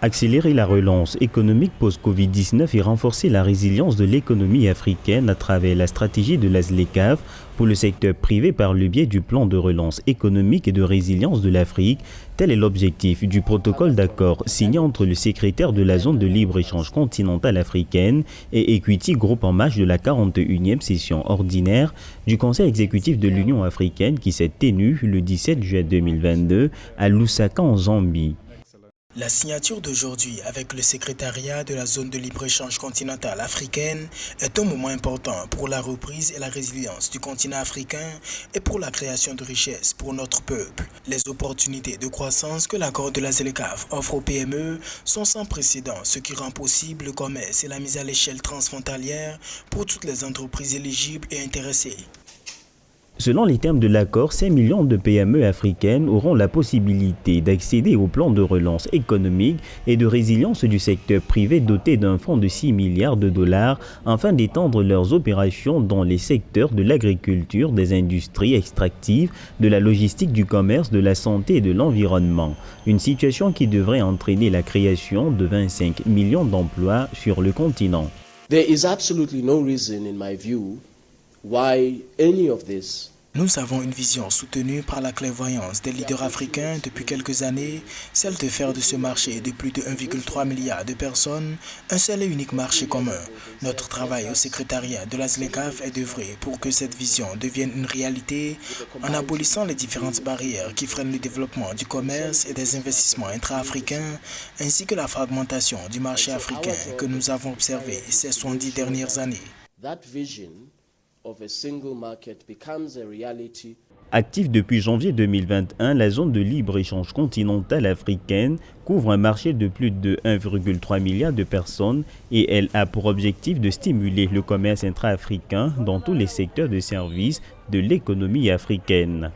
Accélérer la relance économique post-Covid-19 et renforcer la résilience de l'économie africaine à travers la stratégie de la ZLECAf pour le secteur privé par le biais du plan de relance économique et de résilience de l'Afrique, tel est l'objectif du protocole d'accord signé entre le secrétaire de la zone de libre-échange continentale africaine et Equity Group en marge de la 41e session ordinaire du Conseil exécutif de l'Union africaine qui s'est tenue le 17 juin 2022 à Lusaka en Zambie. La signature d'aujourd'hui avec le secrétariat de la zone de libre-échange continentale africaine est un moment important pour la reprise et la résilience du continent africain et pour la création de richesses pour notre peuple. Les opportunités de croissance que l'accord de la ZLECAf offre aux PME sont sans précédent, ce qui rend possible le commerce et la mise à l'échelle transfrontalière pour toutes les entreprises éligibles et intéressées. Selon les termes de l'accord, 5 millions de PME africaines auront la possibilité d'accéder au plan de relance économique et de résilience du secteur privé doté d'un fonds de 6 milliards de dollars afin d'étendre leurs opérations dans les secteurs de l'agriculture, des industries extractives, de la logistique, du commerce, de la santé et de l'environnement. Une situation qui devrait entraîner la création de 25 millions d'emplois sur le continent. There is absolutely no reason, in my view, why any of this. Nous avons une vision soutenue par la clairvoyance des leaders africains depuis quelques années, celle de faire de ce marché de plus de 1,3 milliard de personnes un seul et unique marché commun. Notre travail au secrétariat de la ZLECAf est d'œuvrer pour que cette vision devienne une réalité en abolissant les différentes barrières qui freinent le développement du commerce et des investissements intra-africains, ainsi que la fragmentation du marché africain que nous avons observé ces 70 dernières années. Active depuis janvier 2021, la zone de libre-échange continentale africaine couvre un marché de plus de 1,3 milliard de personnes et elle a pour objectif de stimuler le commerce intra-africain dans tous les secteurs de services de l'économie africaine.